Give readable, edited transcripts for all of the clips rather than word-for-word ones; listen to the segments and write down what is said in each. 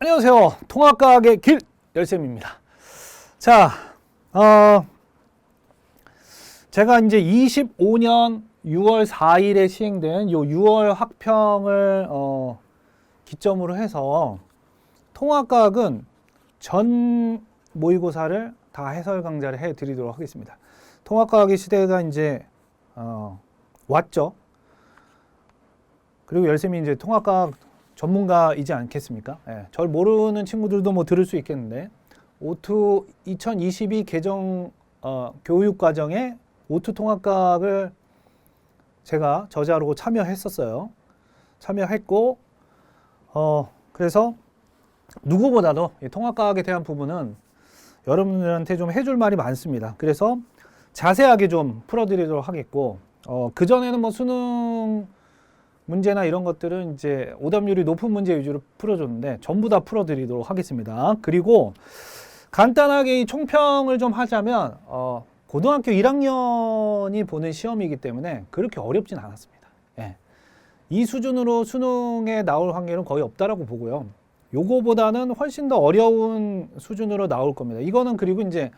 안녕하세요. 통합과학의 길 열쌤입니다. 자, 제가 이제 25년 6월 4일에 시행된 요 6월 학평을 기점으로 해서 통합과학은 전 모의고사를 다 해설 강좌를 해드리도록 하겠습니다. 통합과학의 시대가 이제 왔죠. 그리고 열쌤이 이제 통합과학 전문가이지 않겠습니까? 예, 절 모르는 친구들도 뭐 들을 수 있겠는데 O2 2022 개정 교육과정에 O2 통합과학을 제가 저자로 참여했었어요. 참여했고 그래서 누구보다도 이 통합과학에 대한 부분은 여러분들한테 좀 해줄 말이 많습니다. 그래서 자세하게 좀 풀어드리도록 하겠고 그전에는 뭐 수능 문제나 이런 것들은 이제 오답률이 높은 문제 위주로 풀어줬는데 전부 다 풀어드리도록 하겠습니다. 그리고 간단하게 이 총평을 좀 하자면 고등학교 1학년이 보는 시험이기 때문에 그렇게 어렵진 않았습니다. 예. 이 수준으로 수능에 나올 확률은 거의 없다라고 보고요. 요거보다는 훨씬 더 어려운 수준으로 나올 겁니다. 이거는 그리고 이제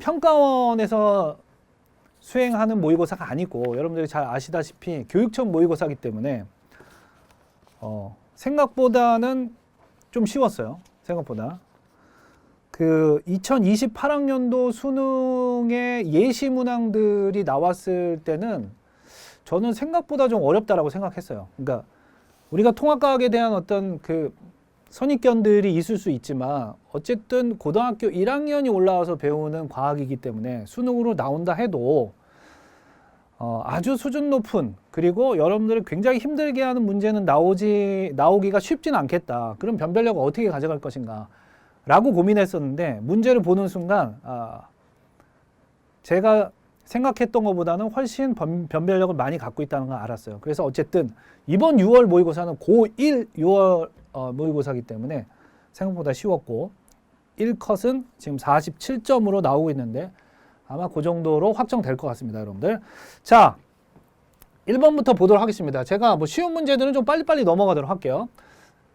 평가원에서 수행하는 모의고사가 아니고 여러분들이 잘 아시다시피 교육청 모의고사이기 때문에 생각보다는 좀 쉬웠어요. 생각보다. 그 2028학년도 수능의 예시 문항들이 나왔을 때는 저는 생각보다 좀 어렵다라고 생각했어요. 그러니까 우리가 통합과학에 대한 어떤 그 선입견들이 있을 수 있지만 어쨌든 고등학교 1학년이 올라와서 배우는 과학이기 때문에 수능으로 나온다 해도 아주 수준 높은 그리고 여러분들을 굉장히 힘들게 하는 문제는 나오기가 쉽지는 않겠다. 그럼 변별력을 어떻게 가져갈 것인가 라고 고민했었는데 문제를 보는 순간 제가 생각했던 것보다는 훨씬 변별력을 많이 갖고 있다는 걸 알았어요. 그래서 어쨌든 이번 6월 모의고사는 고1 6월 모의고사이기 때문에 생각보다 쉬웠고 1컷은 지금 47점으로 나오고 있는데 아마 그 정도로 확정될 것 같습니다, 여러분들. 자, 1번부터 보도록 하겠습니다. 제가 뭐 쉬운 문제들은 좀 빨리빨리 넘어가도록 할게요.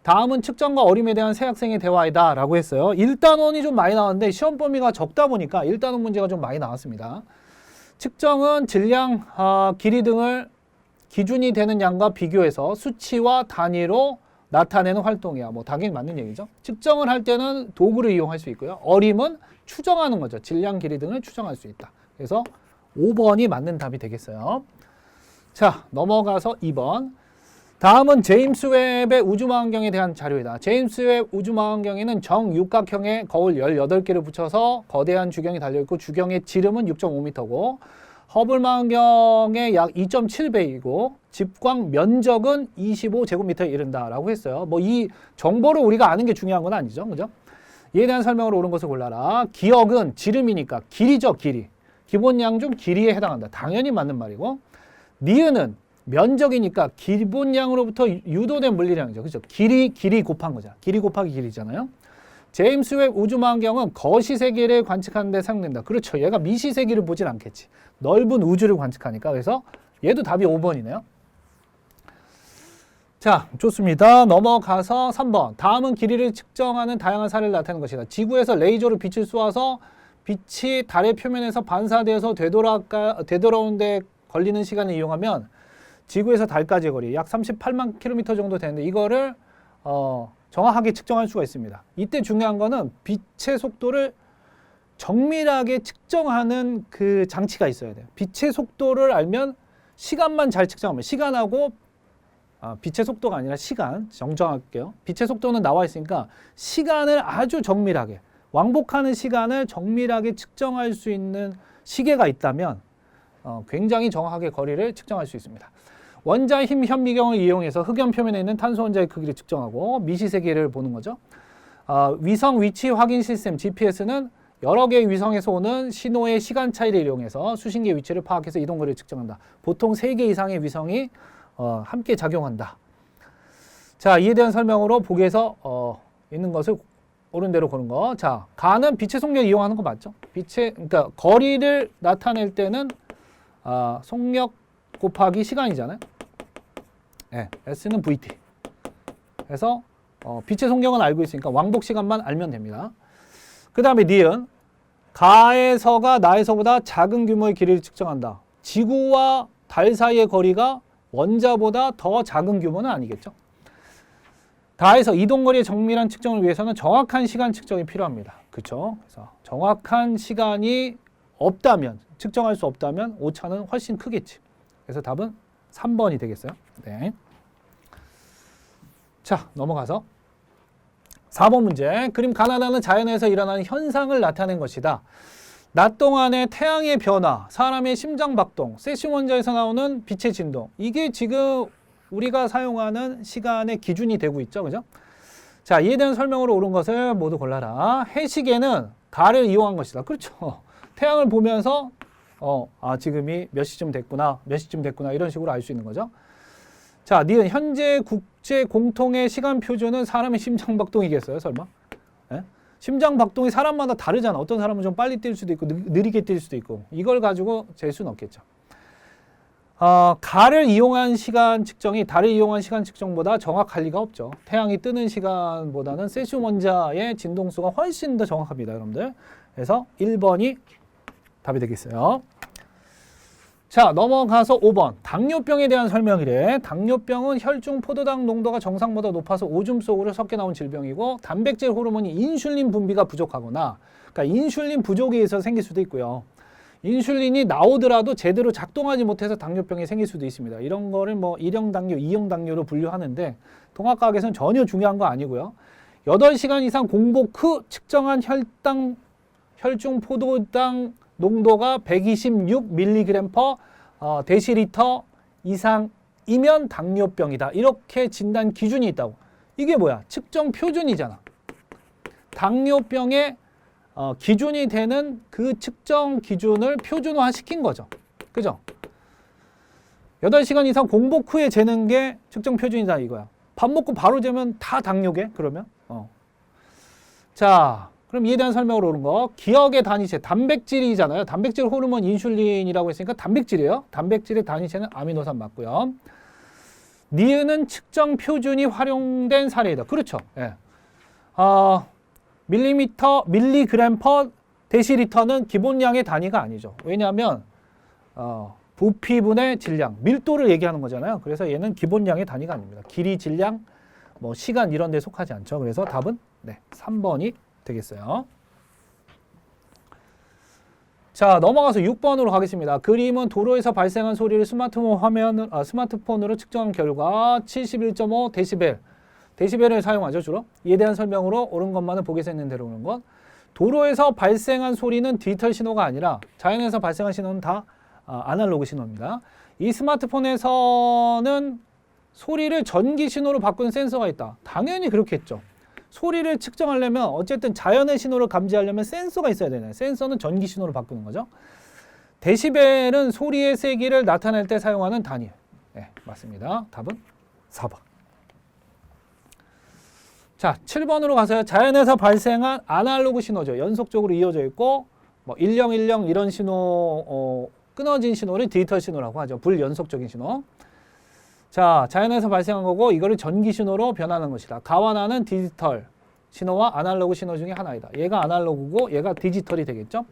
다음은 측정과 어림에 대한 새 학생의 대화이다 라고 했어요. 1단원이 좀 많이 나왔는데 시험 범위가 적다 보니까 1단원 문제가 좀 많이 나왔습니다. 측정은 질량, 길이 등을 기준이 되는 양과 비교해서 수치와 단위로 나타내는 활동이야. 뭐 당연히 맞는 얘기죠. 측정을 할 때는 도구를 이용할 수 있고요. 어림은 추정하는 거죠. 질량, 길이 등을 추정할 수 있다. 그래서 5번이 맞는 답이 되겠어요. 자, 넘어가서 2번. 다음은 제임스 웹의 우주망원경에 대한 자료이다. 제임스 웹 우주망원경에는 정육각형의 거울 18개를 붙여서 거대한 주경이 달려있고 주경의 지름은 6.5m고 허블 망원경의 약 2.7배이고 집광 면적은 25제곱미터에 이른다라고 했어요. 뭐 이 정보를 우리가 아는 게 중요한 건 아니죠. 그죠? 이에 대한 설명을 옳은 것을 골라라. 기억은 지름이니까 길이죠, 길이. 기본양 중 길이에 해당한다. 당연히 맞는 말이고 니은은 면적이니까 기본양으로부터 유도된 물리량이죠. 그죠? 길이 곱한 거잖아. 길이 곱하기 길이잖아요. 제임스 웹 우주망원경은 거시세계를 관측하는 데 사용된다. 그렇죠. 얘가 미시세계를 보진 않겠지. 넓은 우주를 관측하니까. 그래서 얘도 답이 5번이네요. 자, 좋습니다. 넘어가서 3번. 다음은 길이를 측정하는 다양한 사례를 나타내는 것이다. 지구에서 레이저로 빛을 쏘아서 빛이 달의 표면에서 반사되어서 되돌아오는 데 걸리는 시간을 이용하면 지구에서 달까지의 거리 약 38만 킬로미터 정도 되는데 이거를 정확하게 측정할 수가 있습니다. 이때 중요한 거는 빛의 속도를 정밀하게 측정하는 그 장치가 있어야 돼요. 빛의 속도를 알면 시간만 잘 측정하면 시간하고 빛의 속도가 아니라 시간 정정할게요. 빛의 속도는 나와 있으니까 시간을 아주 정밀하게 왕복하는 시간을 정밀하게 측정할 수 있는 시계가 있다면 굉장히 정확하게 거리를 측정할 수 있습니다. 원자 힘 현미경을 이용해서 흑연 표면에 있는 탄소 원자의 크기를 측정하고 미시세계를 보는 거죠. 위성 위치 확인 시스템 GPS는 여러 개의 위성에서 오는 신호의 시간 차이를 이용해서 수십 개의 위치를 파악해서 이동거리를 측정한다. 보통 3개 이상의 위성이 함께 작용한다. 자, 이에 대한 설명으로 보기에서 있는 것을 옳은 대로 고른 거. 자, 가는 빛의 속력을 이용하는 거 맞죠? 그러니까 거리를 나타낼 때는 속력 곱하기 시간이잖아요. 네, S는 VT. 그래서 빛의 속력은 알고 있으니까 왕복 시간만 알면 됩니다. 그 다음에 니은, 가에서가 나에서보다 작은 규모의 길이를 측정한다. 지구와 달 사이의 거리가 원자보다 더 작은 규모는 아니겠죠. 다에서 이동거리의 정밀한 측정을 위해서는 정확한 시간 측정이 필요합니다. 그렇죠? 그래서 정확한 시간이 없다면, 측정할 수 없다면 오차는 훨씬 크겠지. 그래서 답은 3번이 되겠어요. 네. 자, 넘어가서 4번 문제. 그림 가나다는 자연에서 일어나는 현상을 나타낸 것이다. 낮 동안의 태양의 변화, 사람의 심장박동, 세슘 원자에서 나오는 빛의 진동. 이게 지금 우리가 사용하는 시간의 기준이 되고 있죠. 그죠? 자, 이에 대한 설명으로 옳은 것을 모두 골라라. 해시계는 가를 이용한 것이다. 그렇죠. 태양을 보면서 지금이 몇 시쯤 됐구나, 몇 시쯤 됐구나 이런 식으로 알 수 있는 거죠. 자, 니은 현재 국제 공통의 시간 표준은 사람의 심장박동이겠어요? 설마? 예? 심장박동이 사람마다 다르잖아. 어떤 사람은 좀 빨리 뛸 수도 있고 느리게 뛸 수도 있고 이걸 가지고 잴 수는 없겠죠. 가를 이용한 시간 측정이 달을 이용한 시간 측정보다 정확할 리가 없죠. 태양이 뜨는 시간보다는 세슘 원자의 진동수가 훨씬 더 정확합니다, 여러분들. 그래서 1번이 답이 되겠어요. 자, 넘어가서 5번. 당뇨병에 대한 설명이래. 당뇨병은 혈중 포도당 농도가 정상보다 높아서 오줌 속으로 섞여 나온 질병이고 단백질 호르몬이 인슐린 분비가 부족하거나 그러니까 인슐린 부족에 의해서 생길 수도 있고요. 인슐린이 나오더라도 제대로 작동하지 못해서 당뇨병이 생길 수도 있습니다. 이런 거를 뭐 1형 당뇨, 2형 당뇨로 분류하는데 통합과학에서는 전혀 중요한 거 아니고요. 8시간 이상 공복 후 측정한 혈중 포도당 농도가 126mg per 데시리터 이상이면 당뇨병이다. 이렇게 진단 기준이 있다고. 이게 뭐야? 측정 표준이잖아. 당뇨병의 기준이 되는 그 측정 기준을 표준화 시킨 거죠. 그죠? 8시간 이상 공복 후에 재는 게 측정 표준이다 이거야. 밥 먹고 바로 재면 다 당뇨게? 그러면? 자, 그럼 이에 대한 설명으로 오는 거. 기억의 단위체, 단백질이잖아요. 단백질 호르몬 인슐린이라고 했으니까 단백질이에요. 단백질의 단위체는 아미노산 맞고요. 니은은 측정 표준이 활용된 사례이다. 그렇죠. 예. 밀리그램 퍼 데시리터는 기본량의 단위가 아니죠. 왜냐하면 부피분의 질량, 밀도를 얘기하는 거잖아요. 그래서 얘는 기본량의 단위가 아닙니다. 길이, 질량, 뭐 시간 이런 데 속하지 않죠. 그래서 답은 3번이 되겠어요. 자, 넘어가서 6번으로 가겠습니다. 그림은 도로에서 발생한 소리를 스마트폰으로 측정한 결과 71.5 데시벨. 데시벨을 사용하죠, 주로. 이에 대한 설명으로 옳은 것만은 보기에서 있는 대로 오는 것. 도로에서 발생한 소리는 디지털 신호가 아니라 자연에서 발생한 신호는 다 아날로그 신호입니다. 이 스마트폰에서는 소리를 전기 신호로 바꾸는 센서가 있다. 당연히 그렇겠죠. 소리를 측정하려면 어쨌든 자연의 신호를 감지하려면 센서가 있어야 되나요? 센서는 전기 신호로 바꾸는 거죠. 데시벨은 소리의 세기를 나타낼 때 사용하는 단위. 네, 맞습니다. 답은 4번. 자, 7번으로 가서요. 자연에서 발생한 아날로그 신호죠. 연속적으로 이어져 있고 뭐 1010 이런 신호, 끊어진 신호를 디지털 신호라고 하죠. 불연속적인 신호. 자, 자연에서 발생한 거고 이거를 전기 신호로 변하는 것이다. 가와 나는 디지털 신호와 아날로그 신호 중에 하나이다. 얘가 아날로그고 얘가 디지털이 되겠죠.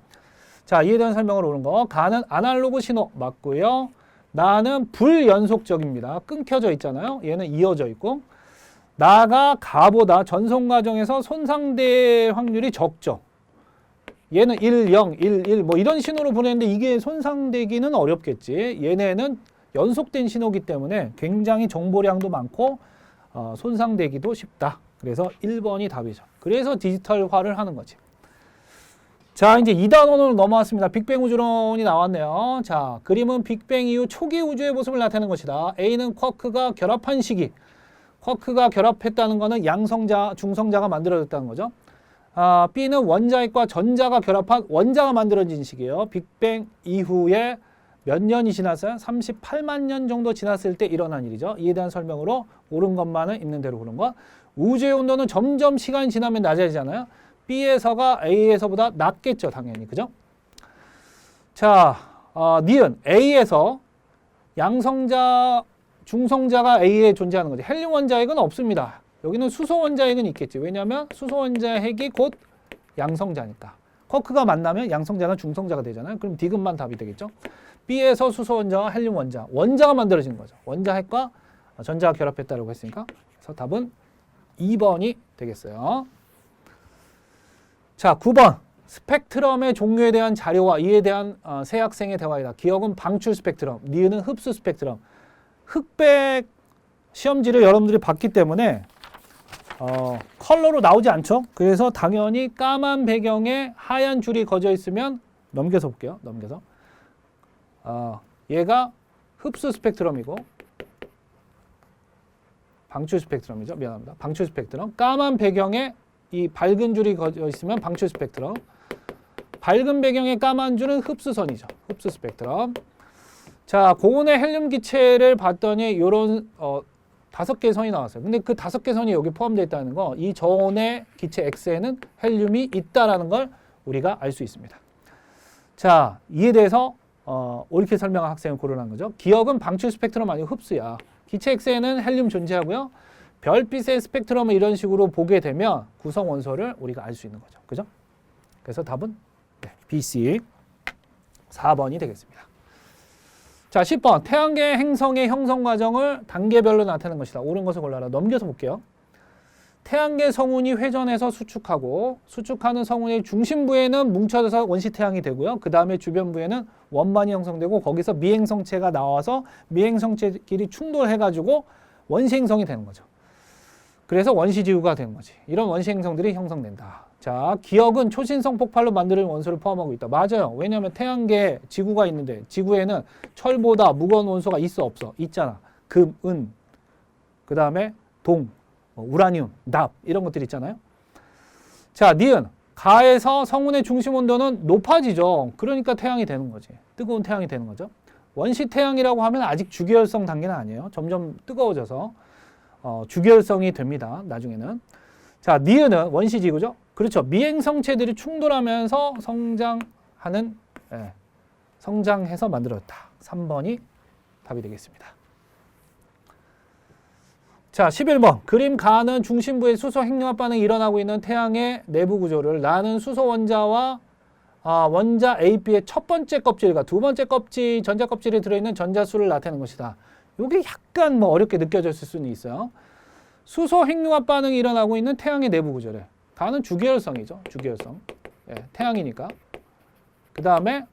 자, 이에 대한 설명을 오는 거. 가는 아날로그 신호 맞고요. 나는 불연속적입니다. 끊겨져 있잖아요. 얘는 이어져 있고. 나가 가보다 전송 과정에서 손상될 확률이 적죠. 얘는 1, 0, 1, 1 뭐 이런 신호로 보내는데 이게 손상되기는 어렵겠지. 얘네는 연속된 신호기 때문에 굉장히 정보량도 많고 손상되기도 쉽다. 그래서 1번이 답이죠. 그래서 디지털화를 하는 거지. 자, 이제 2단원으로 넘어왔습니다. 빅뱅 우주론이 나왔네요. 자, 그림은 빅뱅 이후 초기 우주의 모습을 나타내는 것이다. A는 쿼크가 결합한 시기. 쿼크가 결합했다는 것은 양성자, 중성자가 만들어졌다는 거죠. B는 원자핵과 전자가 결합한 원자가 만들어진 시기예요. 빅뱅 이후에 몇 년이 지났어요? 38만 년 정도 지났을 때 일어난 일이죠. 이에 대한 설명으로 옳은 것만은 있는 대로 그런 것. 우주의 온도는 점점 시간이 지나면 낮아지잖아요. B에서가 A에서보다 낮겠죠, 당연히. 그죠? 자, 니은 A에서 양성자, 중성자가 A에 존재하는 거죠. 헬륨 원자핵은 없습니다. 여기는 수소 원자핵은 있겠지. 왜냐하면 수소 원자핵이 곧 양성자니까. 쿼크가 만나면 양성자나 중성자가 되잖아요. 그럼 D급만 답이 되겠죠. B에서 수소 원자와 헬륨 원자, 원자가 만들어지는 거죠. 원자핵과 전자가 결합했다라고 했으니까. 그래서 답은 2번이 되겠어요. 자, 9번. 스펙트럼의 종류에 대한 자료와 이에 대한 새 학생의 대화이다. 기억은 방출 스펙트럼, 니은은 흡수 스펙트럼. 흑백 시험지를 여러분들이 봤기 때문에 컬러로 나오지 않죠. 그래서 당연히 까만 배경에 하얀 줄이 그어져 있으면 넘겨서 볼게요. 넘겨서 얘가 흡수 스펙트럼이고 방출 스펙트럼이죠. 미안합니다. 방출 스펙트럼. 까만 배경에 이 밝은 줄이 그어져 있으면 방출 스펙트럼. 밝은 배경에 까만 줄은 흡수선이죠. 흡수 스펙트럼. 자, 고온의 헬륨 기체를 봤더니 이런 5개의 선이 나왔어요. 근데 그 5개 선이 여기 포함되어 있다는 거, 이 저온의 기체 X에는 헬륨이 있다라는 걸 우리가 알 수 있습니다. 자, 이에 대해서 옳게 설명한 학생을 고르는 거죠. 기억은 방출 스펙트럼 아니고 흡수야. 기체 X에는 헬륨 존재하고요. 별빛의 스펙트럼을 이런 식으로 보게 되면 구성 원소를 우리가 알 수 있는 거죠. 그죠? 그래서 답은 B, C 4번이 되겠습니다. 자, 10번. 태양계 행성의 형성 과정을 단계별로 나타내는 것이다. 옳은 것을 골라라. 넘겨서 볼게요. 태양계 성운이 회전해서 수축하고 수축하는 성운의 중심부에는 뭉쳐져서 원시태양이 되고요. 그 다음에 주변부에는 원반이 형성되고 거기서 미행성체가 나와서 미행성체끼리 충돌해가지고 원시행성이 되는 거죠. 그래서 원시지구가 되는 거지. 이런 원시행성들이 형성된다. 자, 기억은 초신성 폭발로 만드는 원소를 포함하고 있다. 맞아요. 왜냐하면 태양계에 지구가 있는데 지구에는 철보다 무거운 원소가 있어 없어? 있잖아. 금, 은, 그 다음에 동, 우라늄, 납 이런 것들 있잖아요. 자, 니은. 가에서 성운의 중심 온도는 높아지죠. 그러니까 태양이 되는 거지. 뜨거운 태양이 되는 거죠. 원시 태양이라고 하면 아직 주계열성 단계는 아니에요. 점점 뜨거워져서 주계열성이 됩니다. 나중에는. 자, 니은은 원시지구죠. 그렇죠. 미행성체들이 충돌하면서 성장하는, 성장해서 만들어졌다. 3번이 답이 되겠습니다. 자, 11번. 그림 가는 중심부의 수소 핵융합 반응이 일어나고 있는 태양의 내부 구조를 나는 수소 원자와 원자 AB의 첫 번째 껍질과 두 번째 껍질, 전자 껍질에 들어있는 전자수를 나타내는 것이다. 이게 약간 어렵게 느껴졌을 수는 있어요. 수소 핵융합 반응이 일어나고 있는 태양의 내부 구조래. 가는 주계열성이죠. 주계열성. 태양이니까. 그 다음에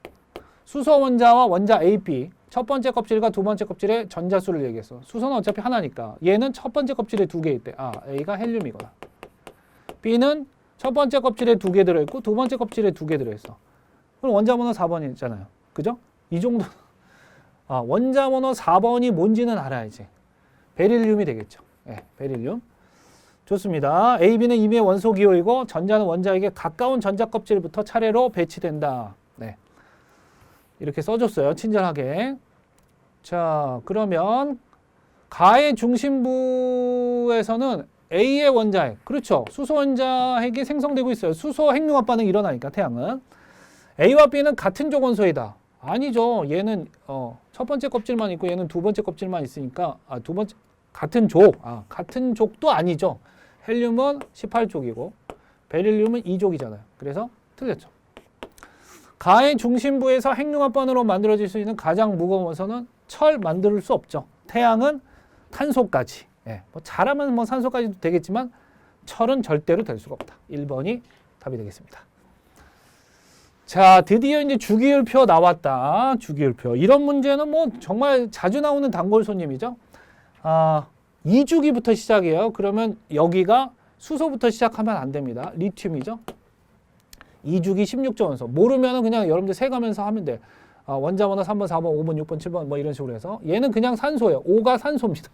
수소 원자와 원자 AB 첫 번째 껍질과 두 번째 껍질의 전자수를 얘기했어. 수소는 어차피 하나니까. 얘는 첫 번째 껍질에 2개 있대. A가 헬륨이거나. B는 첫 번째 껍질에 2개 들어있고 두 번째 껍질에 2개 들어있어. 그럼 원자번호 4번이잖아요. 그죠? 이 정도. 원자번호 4번이 뭔지는 알아야지. 베릴륨이 되겠죠. 베릴륨. 좋습니다. AB는 임의 원소 기호이고 전자는 원자에게 가까운 전자 껍질부터 차례로 배치된다. 이렇게 써줬어요. 친절하게. 자, 그러면 가의 중심부에서는 A의 원자핵. 그렇죠. 수소 원자핵이 생성되고 있어요. 수소 핵융합 반응이 일어나니까 태양은. A와 B는 같은 족 원소이다. 아니죠. 얘는 첫 번째 껍질만 있고 얘는 두 번째 껍질만 있으니까 두 번째 같은 족. 같은 족도 아니죠. 헬륨은 18족이고 베릴륨은 2족이잖아요. 그래서 틀렸죠. 가의 중심부에서 핵융합반으로 만들어질 수 있는 가장 무거운 원소는 철 만들 수 없죠. 태양은 탄소까지. 잘하면 산소까지도 되겠지만 철은 절대로 될 수가 없다. 1번이 답이 되겠습니다. 자, 드디어 이제 주기율표 나왔다. 주기율표. 이런 문제는 정말 자주 나오는 단골 손님이죠. 2주기부터 시작이에요. 그러면 여기가 수소부터 시작하면 안 됩니다. 리튬이죠. 2주기 16조 원소. 모르면 그냥 여러분들 세가면서 하면 돼. 원자번호 3번, 4번, 5번, 6번, 7번 이런 식으로 해서. 얘는 그냥 산소예요. 5가 산소입니다.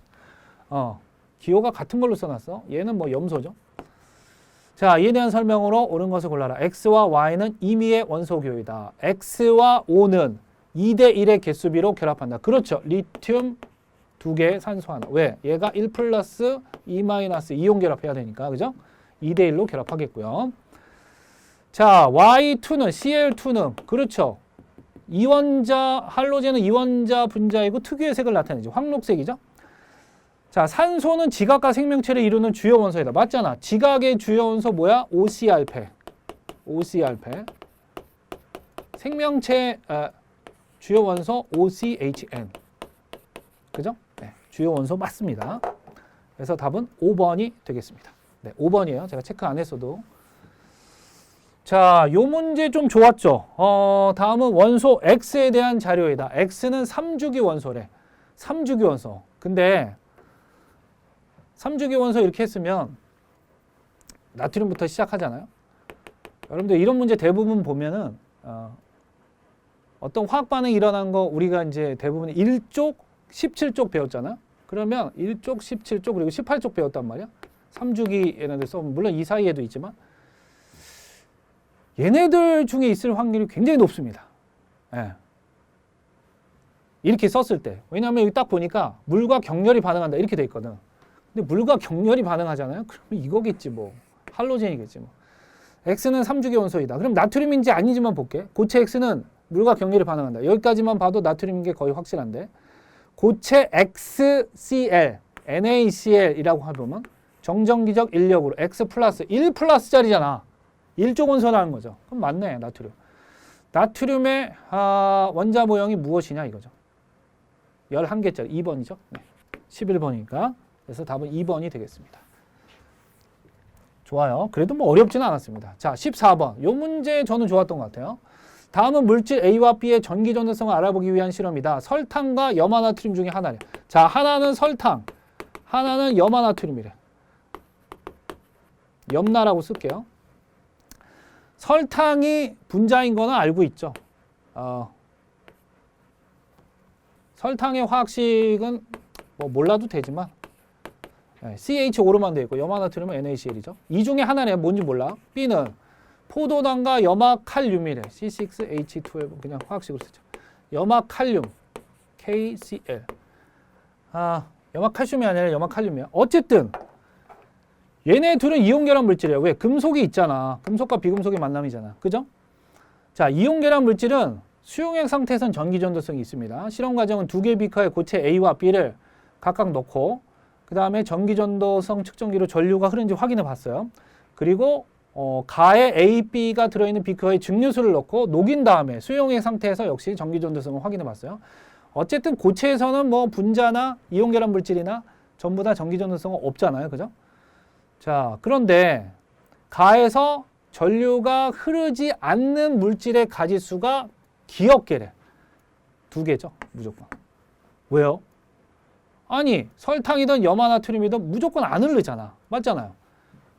기호가 같은 걸로 써놨어. 얘는 염소죠. 자, 이에 대한 설명으로 옳은 것을 골라라. X와 Y는 임의의 원소 기호이다. X와 O는 2대 1의 개수비로 결합한다. 그렇죠. 리튬 2개, 산소 하나. 왜? 얘가 1 플러스 2 마이너스 이온 결합해야 되니까. 그죠? 2대 1로 결합하겠고요. 자, Y2는, Cl2는, 그렇죠. 이원자, 할로젠은 이원자 분자이고 특유의 색을 나타내죠. 황록색이죠. 자, 산소는 지각과 생명체를 이루는 주요 원소이다. 맞잖아. 지각의 주요 원소 뭐야? OCR패. OCR패. 생명체 주요 원소 OCHN. 그죠? 네, 주요 원소 맞습니다. 그래서 답은 5번이 되겠습니다. 네, 5번이에요. 제가 체크 안 했어도. 자, 요 문제 좀 좋았죠? 다음은 원소 X에 대한 자료이다. X는 3주기 원소래. 3주기 원소. 근데 3주기 원소 이렇게 했으면 나트륨부터 시작하잖아요. 여러분들 이런 문제 대부분 보면은 어떤 화학 반응이 일어난 거 우리가 이제 대부분 1쪽, 17쪽 배웠잖아요. 그러면 1쪽, 17쪽 그리고 18쪽 배웠단 말이야. 3주기 얘네들 써면 물론 이 사이에도 있지만 얘네들 중에 있을 확률이 굉장히 높습니다. 예. 이렇게 썼을 때. 왜냐하면 여기 딱 보니까 물과 격렬히 반응한다 이렇게 돼 있거든. 근데 물과 격렬히 반응하잖아요. 그러면 이거겠지 뭐. 할로젠이겠지 뭐. X는 3주기 원소이다. 그럼 나트륨인지 아닌지만 볼게. 고체 X는 물과 격렬히 반응한다. 여기까지만 봐도 나트륨인 게 거의 확실한데. 고체 XCl, NaCl이라고 해보면 정전기적 인력으로 X 플러스 1 플러스짜리잖아. 1쪽 원소라는 거죠. 그럼 맞네, 나트륨. 나트륨의 원자 모형이 무엇이냐 이거죠. 11개짜리 2번이죠. 네. 11번이니까. 그래서 답은 2번이 되겠습니다. 좋아요. 그래도 뭐 어렵지는 않았습니다. 자, 14번. 요 문제 저는 좋았던 것 같아요. 다음은 물질 A와 B의 전기 전도성을 알아보기 위한 실험이다. 설탕과 염화나트륨 중에 하나래. 자, 하나는 설탕, 하나는 염화나트륨이래. 염나라고 쓸게요. 설탕이 분자인 거는 알고 있죠. 설탕의 화학식은 뭐 몰라도 되지만 CH5로만 되어 있고 염화나트륨은 NaCl이죠. 이 중에 하나는 뭔지 몰라. B는 포도당과 염화칼륨이래. C6H12 그냥 화학식으로 쓰죠. 염화칼륨 KCl. 염화칼슘이 아니라 염화칼륨이야. 어쨌든 얘네 둘은 이온결합 물질이에요. 왜? 금속이 있잖아. 금속과 비금속의 만남이잖아. 그죠? 자, 이온결합 물질은 수용액 상태에선 전기전도성이 있습니다. 실험 과정은 두 개의 비커에 고체 A와 B를 각각 넣고 그 다음에 전기전도성 측정기로 전류가 흐르는지 확인해 봤어요. 그리고 가에 A, B가 들어있는 비커에 증류수를 넣고 녹인 다음에 수용액 상태에서 역시 전기전도성을 확인해 봤어요. 어쨌든 고체에서는 뭐 분자나 이온결합 물질이나 전부 다 전기전도성은 없잖아요. 그죠? 자, 그런데 가에서 전류가 흐르지 않는 물질의 가지수가 기억계래. 2개죠. 무조건. 왜요? 아니, 설탕이든 염화나트륨이든 무조건 안 흐르잖아. 맞잖아요.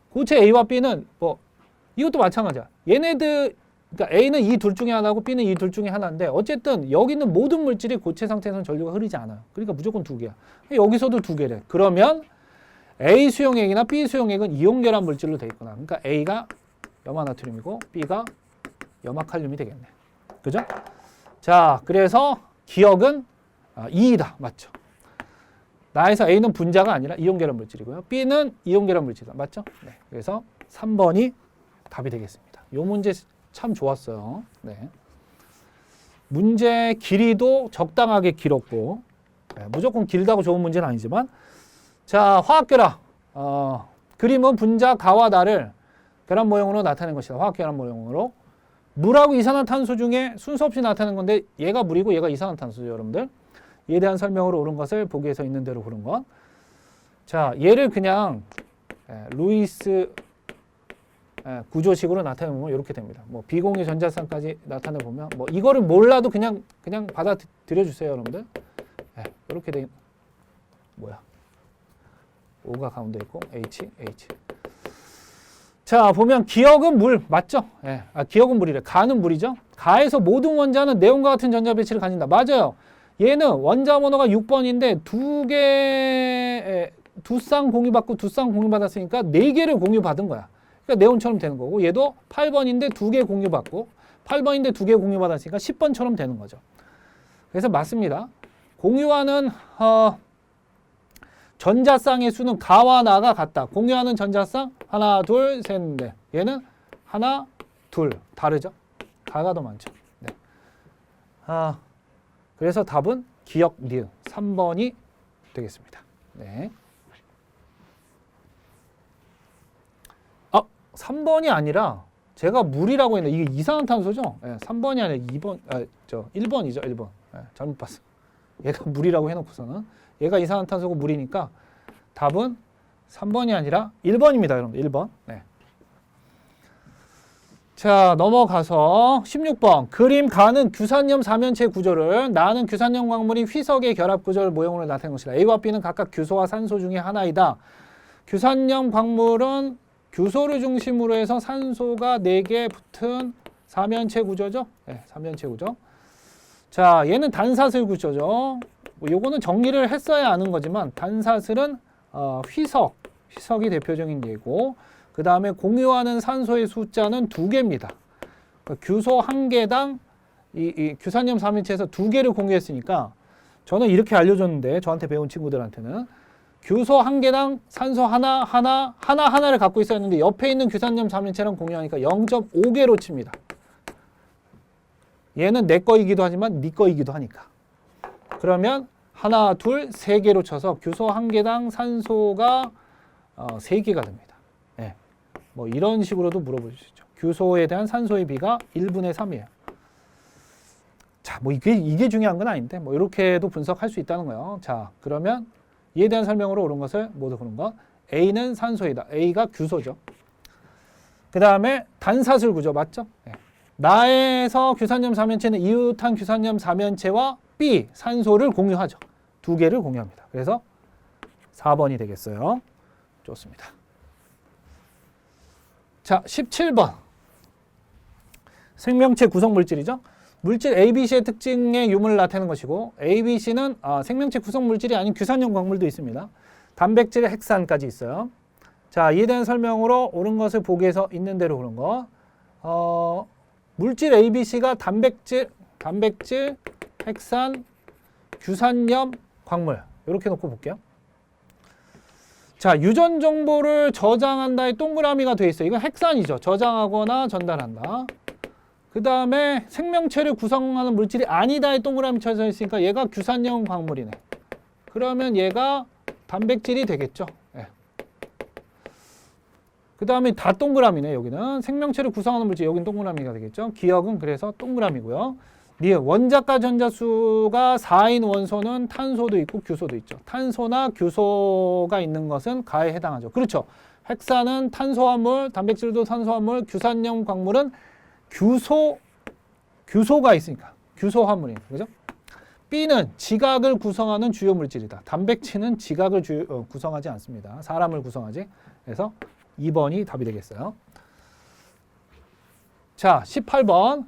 고체 A와 B는 뭐 이것도 마찬가지야. 얘네들 그러니까 A는 이 둘 중에 하나고 B는 이 둘 중에 하나인데 어쨌든 여기 있는 모든 물질이 고체 상태에서는 전류가 흐르지 않아요. 그러니까 무조건 2개야. 여기서도 2개래. 그러면 A 수용액이나 B 수용액은 이온결합 물질로 돼 있구나. 그러니까 A가 염화나트륨이고 B가 염화칼륨이 되겠네. 그죠? 자, 그래서 기억은 2이다. 맞죠? 나에서 A는 분자가 아니라 이온결합 물질이고요. B는 이온결합 물질이다. 맞죠? 네. 그래서 3번이 답이 되겠습니다. 이 문제 참 좋았어요. 네. 문제 길이도 적당하게 길었고 무조건 길다고 좋은 문제는 아니지만 자, 화학결합. 그림은 분자 가와 나를 결합 모형으로 나타낸 것이다. 화학결합 모형으로. 물하고 이산화탄소 중에 순서 없이 나타낸 건데 얘가 물이고 얘가 이산화탄소죠, 여러분들. 이에 대한 설명으로 옳은 것을 보기에서 있는 대로 고른 것. 자, 얘를 그냥 루이스 구조식으로 나타내보면 이렇게 됩니다. 뭐 비공유 전자쌍까지 나타내보면 뭐 이거를 몰라도 그냥 받아들여 주세요, 여러분들. 이렇게 돼. 뭐야? O가 가운데 있고 H. 자, 보면 기억은 물 맞죠? 기억은 물이래. 가는 물이죠. 가에서 모든 원자는 네온과 같은 전자 배치를 가진다. 맞아요. 얘는 원자 번호가 6번인데 두 쌍 공유받고 두 쌍 공유받았으니까 4개를 공유받은 거야. 그러니까 네온처럼 되는 거고 얘도 8번인데 2개 공유받고 8번인데 2개 공유받았으니까 10번처럼 되는 거죠. 그래서 맞습니다. 공유하는 전자쌍의 수는 가와 나가 같다. 공유하는 전자쌍 하나, 둘, 셋, 넷. 얘는 하나, 둘. 다르죠? 가가 더 많죠. 네. 그래서 답은 기억 니은 3번이 되겠습니다. 네. 3번이 아니라 제가 물이라고 했는데 이게 이산화탄소죠? 예, 3번이 아니라 2번, 1번이죠, 1번. 예, 잘못 봤어. 얘가 물이라고 해놓고서는 얘가 이산화탄소고 물이니까 답은 3번이 아니라 1번입니다, 여러분. 1번. 네. 자, 넘어가서 16번. 그림 가는 규산염 사면체 구조를 나는 규산염 광물이 휘석의 결합 구조를 모형으로 나타낸 것이다. A와 B는 각각 규소와 산소 중에 하나이다. 규산염 광물은 규소를 중심으로 해서 산소가 4개 붙은 사면체 구조죠. 네, 사면체 구조. 자, 얘는 단사슬 구조죠. 요거는 정리를 했어야 아는 거지만 단사슬은 휘석이 대표적인 예고, 그 다음에 공유하는 산소의 숫자는 2개입니다. 그러니까 규소 1개당 이 규산염 사면체에서 2개를 공유했으니까 저는 이렇게 알려줬는데 저한테 배운 친구들한테는 규소 1개당 산소 하나를 갖고 있었는데 옆에 있는 규산염 사면체랑 공유하니까 0.5개로 칩니다. 얘는 내 거이기도 하지만 네 거이기도 하니까. 그러면 하나, 둘, 3개로 쳐서 규소 1개당 산소가 3개가 됩니다. 네. 뭐 이런 식으로도 물어볼 수 있죠. 규소에 대한 산소의 비가 1분의 3이에요. 자, 뭐 이게 중요한 건 아닌데 뭐 이렇게도 분석할 수 있다는 거예요. 자, 그러면 이에 대한 설명으로 옳은 것을 모두 고른 것. A는 산소이다. A가 규소죠. 그 다음에 단사슬 구조 맞죠? 네. 나에서 규산염 사면체는 이웃한 규산염 사면체와 B, 산소를 공유하죠. 2개를 공유합니다. 그래서 4번이 되겠어요. 좋습니다. 자, 17번. 생명체 구성 물질이죠. 물질 ABC의 특징의 유무를 나타내는 것이고 ABC는 생명체 구성 물질이 아닌 규산염 광물도 있습니다. 단백질, 핵산까지 있어요. 자, 이에 대한 설명으로 옳은 것을 보기에서 있는 대로 그런 거. 물질 ABC가 단백질, 핵산, 규산염, 광물 이렇게 놓고 볼게요. 자, 유전 정보를 저장한다의 동그라미가 돼 있어요. 이건 핵산이죠. 저장하거나 전달한다. 그 다음에 생명체를 구성하는 물질이 아니다의 동그라미 쳐져 있으니까 얘가 규산염 광물이네. 그러면 얘가 단백질이 되겠죠. 네. 그 다음에 다 동그라미네. 여기는 생명체를 구성하는 물질, 여긴 동그라미가 되겠죠. 기억은 그래서 동그라미고요. 원자가 전자수가 4인 원소는 탄소도 있고 규소도 있죠. 탄소나 규소가 있는 것은 가에 해당하죠. 그렇죠. 핵산은 탄소화물, 단백질도 탄소화물, 규산염 광물은 규소가 있으니까 규소화물이니까. 그죠? B는 지각을 구성하는 주요 물질이다. 단백질은 지각을 구성하지 않습니다. 사람을 구성하지. 그래서 2번이 답이 되겠어요. 자, 18번.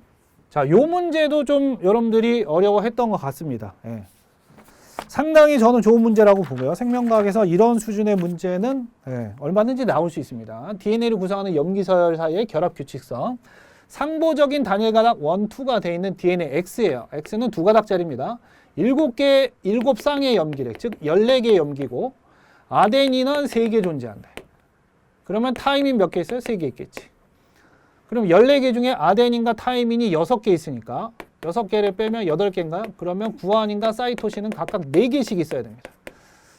자, 요 문제도 좀 여러분들이 어려워했던 것 같습니다. 예. 상당히 저는 좋은 문제라고 보고요. 생명과학에서 이런 수준의 문제는 얼마든지 나올 수 있습니다. DNA를 구성하는 염기서열 사이의 결합 규칙성. 상보적인 단일 가닥 1, 2가 되어 있는 DNA X예요. X는 2가닥짜리입니다. 7쌍의 염기래. 즉 14개의 염기고 아데닌은 3개 존재한다. 그러면 타이민 몇 개 있어요? 3개 있겠지. 그럼 14개 중에 아데닌과 타이민이 6개 있으니까 6개를 빼면 8개인가요? 그러면 구아닌과 사이토신은 각각 4개씩 있어야 됩니다.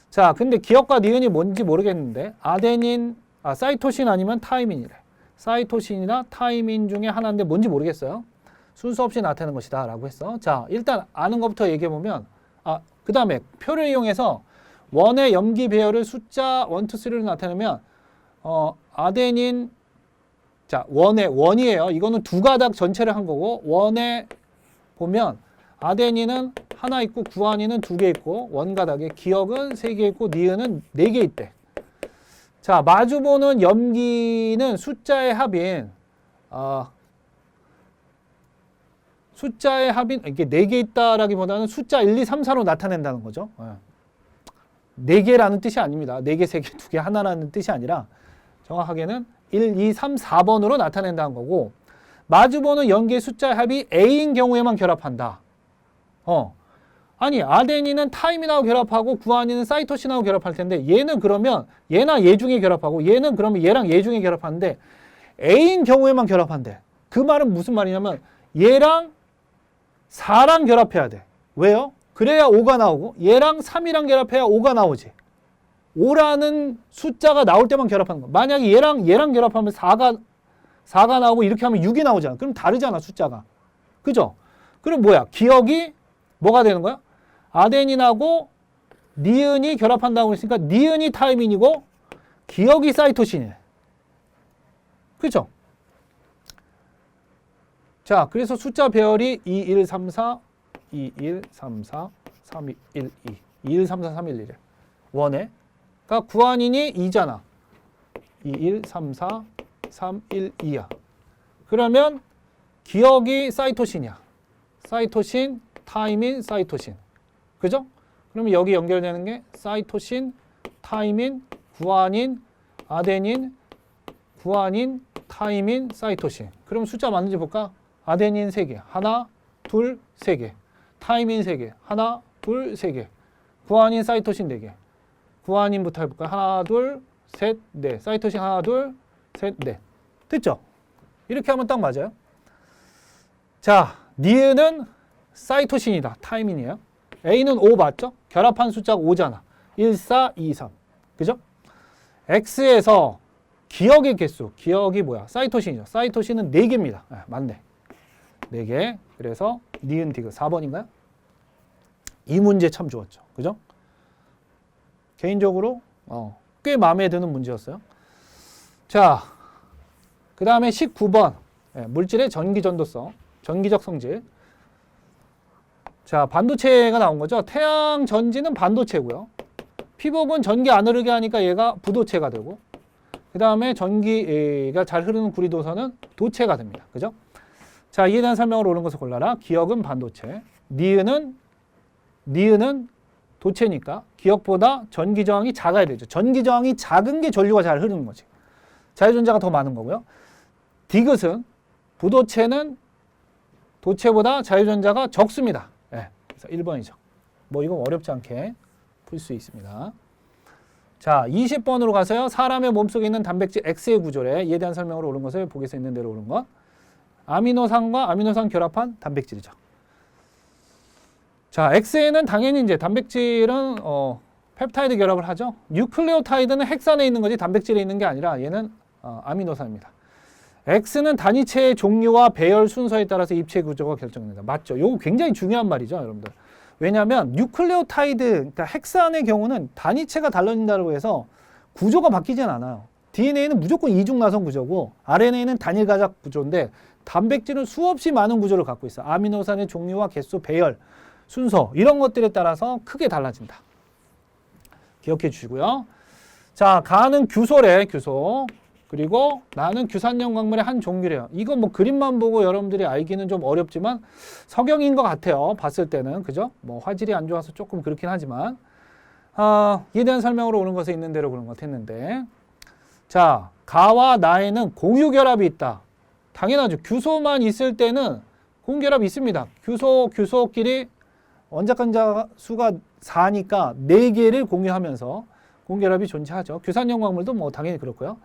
자, 근데 기억과 니은이 뭔지 모르겠는데 사이토신 아니면 타이민이래. 사이토신이나 타이민 중에 하나인데 뭔지 모르겠어요. 순서 없이 나타내는 것이다 라고 했어. 자, 일단 아는 것부터 얘기해보면 그 다음에 표를 이용해서 원의 염기 배열을 숫자 1, 2, 3로 나타내면 아데닌 자, 원이에요. 이거는 2가닥 전체를 한 거고 원에 보면 아데닌은 하나 있고 구아닌은 2개 있고 원가닥에 기억은 3개 있고 니은은 4개 있대. 자, 마주보는 염기는 숫자의 합인 이게 4개 있다라기보다는 숫자 1, 2, 3, 4로 나타낸다는 거죠. 4개라는 뜻이 아닙니다. 4개, 3개, 2개, 하나라는 뜻이 아니라 정확하게는 1, 2, 3, 4번으로 나타낸다는 거고 마주보는 염기의 숫자의 합이 A인 경우에만 결합한다. 아니 아데닌은 타이민하고 결합하고 구아닌은 사이토신하고 결합할 텐데 얘는 그러면 얘나 얘 중에 결합하고 얘는 그러면 얘랑 얘 중에 결합하는데 A인 경우에만 결합한대. 그 말은 무슨 말이냐면 얘랑 4랑 결합해야 돼. 왜요? 그래야 5가 나오고 얘랑 3이랑 결합해야 5가 나오지. 5라는 숫자가 나올 때만 결합하는 거야. 만약에 얘랑 결합하면 4가 나오고 이렇게 하면 6이 나오잖아. 그럼 다르잖아, 숫자가. 그죠? 그럼 뭐야? 기억이 뭐가 되는 거야? 아데닌하고 니은이 결합한다고 했으니까 니은이 타이민이고 기억이 사이토신이에요. 그죠? 자, 그래서 숫자 배열이 2, 1, 3, 4, 2, 1, 3, 4, 3, 2, 1, 2. 2, 1, 3, 4, 3, 1, 1이래. 원에. 그러니까 구아닌이 2잖아. 2, 1, 3, 4, 3, 1, 2야. 그러면 기억이 사이토신이야. 사이토신, 타이민, 사이토신. 그죠? 그러면 여기 연결되는 게 사이토신, 타이민, 구아닌, 아데닌, 구아닌, 타이민, 사이토신. 그럼 숫자 맞는지 볼까? 아데닌 3개. 하나, 둘, 3개. 타이민 3개. 하나, 둘, 3개. 구아닌, 사이토신 4개. 구아닌부터 해볼까요? 하나, 둘, 셋, 넷. 사이토신 하나, 둘, 셋, 넷. 됐죠? 이렇게 하면 딱 맞아요. 자, 니은은 사이토신이다. 타이민이에요. A는 5 맞죠? 결합한 숫자가 5잖아. 1, 4, 2, 3. 그죠? X에서 기억의 개수. 기억이 뭐야? 사이토신이죠. 사이토신은 4개입니다. 네, 맞네. 4개. 그래서 니은 디귿 4번인가요? 이 문제 참 좋았죠. 그죠? 개인적으로 꽤 마음에 드는 문제였어요. 자, 그 다음에 19번. 네, 물질의 전기 전도성. 전기적 성질. 자, 반도체가 나온 거죠. 태양 전지는 반도체고요. 피복은 전기 안 흐르게 하니까 얘가 부도체가 되고, 그 다음에 전기가 잘 흐르는 구리도서는 도체가 됩니다. 그죠? 자, 이에 대한 설명을 옳은 것을 골라라. 기억은 반도체. 니은은 도체니까 기억보다 전기 저항이 작아야 되죠. 전기 저항이 작은 게 전류가 잘 흐르는 거지. 자유전자가 더 많은 거고요. 디귿은 부도체는 도체보다 자유전자가 적습니다. 네, 그래서 1번이죠. 뭐 이거 어렵지 않게 풀 수 있습니다. 자, 20번으로 가서요. 사람의 몸속에 있는 단백질 X의 구조래. 이에 대한 설명으로 옳은 것을 보기에서 있는 대로 옳은 것. 아미노산과 아미노산 결합한 단백질이죠. 자, X에는 당연히 이제 단백질은 펩타이드 결합을 하죠. 뉴클레오타이드는 핵산에 있는 거지 단백질에 있는 게 아니라 얘는 아미노산입니다. X는 단위체의 종류와 배열 순서에 따라서 입체 구조가 결정됩니다. 맞죠? 이거 굉장히 중요한 말이죠, 여러분들. 왜냐하면 뉴클레오타이드, 그러니까 핵산의 경우는 단위체가 달라진다고 해서 구조가 바뀌진 않아요. DNA는 무조건 이중나선 구조고 RNA는 단일 가작 구조인데 단백질은 수없이 많은 구조를 갖고 있어. 아미노산의 종류와 개수, 배열, 순서 이런 것들에 따라서 크게 달라진다. 기억해 주시고요. 자, 가는 규소래, 규소. 그리고 나는 규산염 광물의 한 종류래요. 이거 뭐 그림만 보고 여러분들이 알기는 좀 어렵지만 석영인 것 같아요. 봤을 때는. 그죠? 뭐 화질이 안 좋아서 조금 그렇긴 하지만 이에 대한 설명으로 오는 것에 있는 대로 그런 것 했는데, 자, 가와 나에는 공유결합이 있다. 당연하죠. 규소만 있을 때는 공유결합이 있습니다. 규소끼리 원자간자 수가 4니까 4개를 공유하면서 공유결합이 존재하죠. 규산염 광물도 뭐 당연히 그렇고요.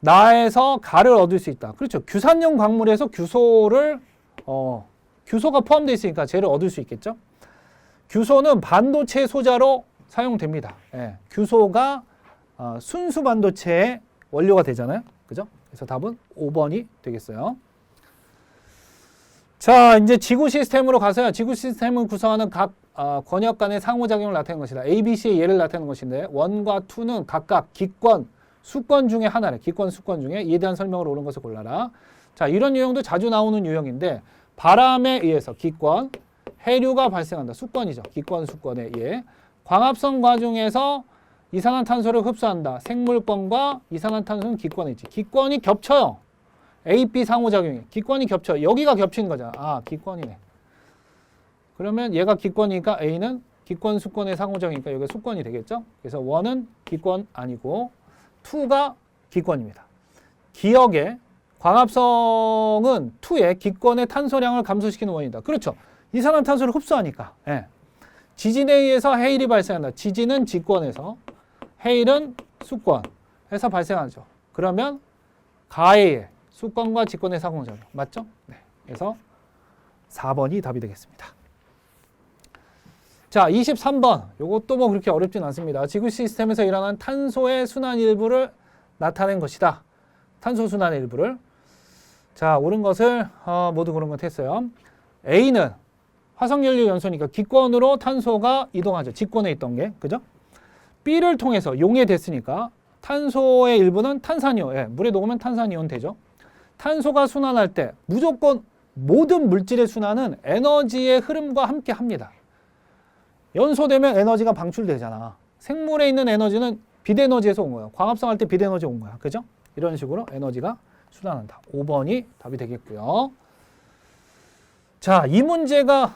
나에서 가를 얻을 수 있다. 그렇죠. 규산염 광물에서 규소가 포함되어 있으니까 쟤를 얻을 수 있겠죠. 규소는 반도체 소자로 사용됩니다. 예, 규소가 순수 반도체의 원료가 되잖아요. 그죠? 그래서 답은 5번이 되겠어요. 자, 이제 지구 시스템으로 가서요. 지구 시스템을 구성하는 각 권역 간의 상호작용을 나타내는 것이다. A, B, C의 예를 나타내는 것인데 1과 2는 각각 기권, 수권 중에 하나래. 기권, 수권 중에 이에 대한 설명을 옳은 것을 골라라. 자, 이런 유형도 자주 나오는 유형인데 바람에 의해서 기권, 해류가 발생한다. 수권이죠. 기권, 수권에 의해 광합성 과정에서 이산화탄소를 흡수한다. 생물권과 이산화탄소는 기권에 있지. 기권이 겹쳐요. A, B 상호작용이. 기권이 겹쳐요. 여기가 겹치는 거잖아. 아, 기권이네. 그러면 얘가 기권이니까 A는 기권, 수권의 상호작용이니까 여기가 수권이 되겠죠. 그래서 1은 기권 아니고 2가 기권입니다. 기억의 광합성은 2의 기권의 탄소량을 감소시키는 원인이다. 그렇죠. 이산화탄소를 흡수하니까. 예. 지진에 의해서 해일이 발생한다. 지진은 직권에서, 해일은 수권에서 발생하죠. 그러면 가해의 수권과 직권의 상호작용. 맞죠? 네. 그래서 4번이 답이 되겠습니다. 자, 23번. 요것도 뭐 그렇게 어렵진 않습니다. 지구 시스템에서 일어난 탄소의 순환 일부를 나타낸 것이다. 탄소 순환의 일부를. 자, 옳은 것을 모두 그런 것 했어요. A는 화석연료 연소니까 기권으로 탄소가 이동하죠. 직권에 있던 게. 그죠? B를 통해서 용해됐으니까 탄소의 일부는 탄산이온. 예, 물에 녹으면 탄산이온 되죠. 탄소가 순환할 때 무조건 모든 물질의 순환은 에너지의 흐름과 함께 합니다. 연소되면 에너지가 방출되잖아. 생물에 있는 에너지는 빛에너지에서 온 거예요. 광합성 할 때 빛에너지 온 거야. 그죠? 이런 식으로 에너지가 순환한다. 5번이 답이 되겠고요. 자, 이 문제가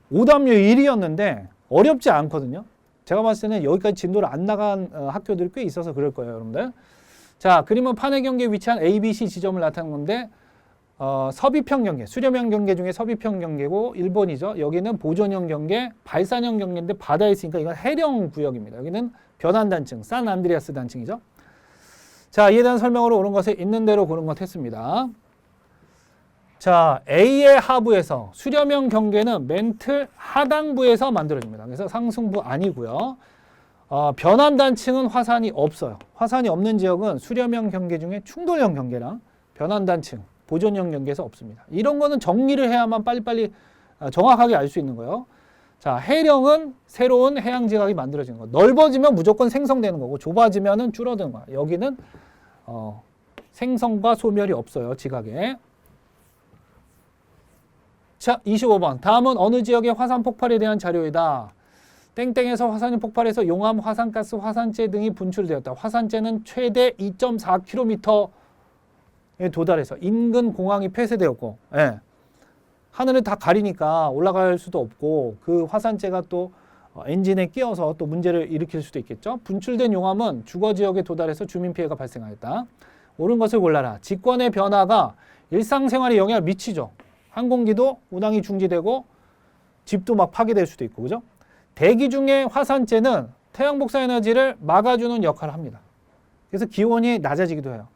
오답률 1위였는데 어렵지 않거든요. 제가 봤을 때는 여기까지 진도를 안 나간 학교들이 꽤 있어서 그럴 거예요, 여러분들. 자, 그림은 판의 경계에 위치한 A, B, C 지점을 나타낸 건데 서비평 경계, 수렴형 경계 중에 서비평 경계고 1번이죠. 여기는 보존형 경계, 발산형 경계인데 바다에 있으니까 이건 해령 구역입니다. 여기는 변환 단층, 산 안드레아스 단층이죠. 자, 이에 대한 설명으로 옳은 것을 있는 대로 고른 것 했습니다. 자, A의 하부에서 수렴형 경계는 멘틀 하단부에서 만들어집니다. 그래서 상승부 아니고요. 변환 단층은 화산이 없어요. 화산이 없는 지역은 수렴형 경계 중에 충돌형 경계랑 변환 단층, 보존형 경계에서 없습니다. 이런 거는 정리를 해야만 빨리빨리 정확하게 알 수 있는 거예요. 자, 해령은 새로운 해양 지각이 만들어지는 거. 넓어지면 무조건 생성되는 거고 좁아지면은 줄어드는 거야. 여기는 생성과 소멸이 없어요. 지각에. 자, 25번. 다음은 어느 지역의 화산 폭발에 대한 자료이다. 땡땡에서 화산이 폭발해서 용암, 화산가스, 화산재 등이 분출되었다. 화산재는 최대 2.4km에 도달해서 인근 공항이 폐쇄되었고, 예. 하늘을 다 가리니까 올라갈 수도 없고 그 화산재가 또 엔진에 끼어서 또 문제를 일으킬 수도 있겠죠. 분출된 용암은 주거 지역에 도달해서 주민 피해가 발생하였다. 옳은 것을 골라라. 직권의 변화가 일상생활에 영향을 미치죠. 항공기도 운항이 중지되고 집도 막 파괴될 수도 있고, 그죠? 대기 중에 화산재는 태양 복사 에너지를 막아주는 역할을 합니다. 그래서 기온이 낮아지기도 해요.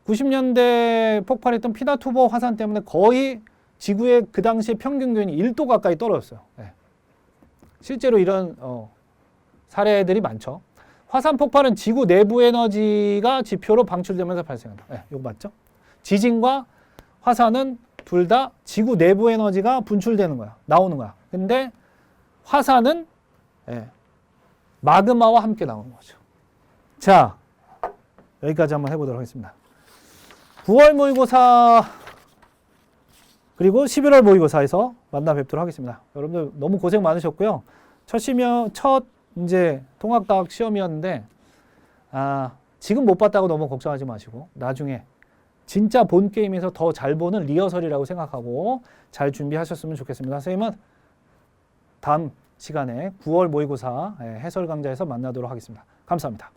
90년대 폭발했던 피나투보 화산 때문에 거의 지구의 그 당시에 평균 기온이 1도 가까이 떨어졌어요. 네. 실제로 이런 사례들이 많죠. 화산 폭발은 지구 내부 에너지가 지표로 방출되면서 발생한다. 네, 이거 맞죠? 지진과 화산은 둘 다 지구 내부 에너지가 분출되는 거야. 나오는 거야. 근데 화산은 마그마와 함께 나오는 거죠. 자, 여기까지 한번 해보도록 하겠습니다. 9월 모의고사 그리고 11월 모의고사에서 만나 뵙도록 하겠습니다. 여러분들 너무 고생 많으셨고요. 첫 이제 통합과학 시험이었는데 지금 못 봤다고 너무 걱정하지 마시고 나중에 진짜 본 게임에서 더 잘 보는 리허설이라고 생각하고 잘 준비하셨으면 좋겠습니다. 선생님은 다음 시간에 9월 모의고사 해설 강좌에서 만나도록 하겠습니다. 감사합니다.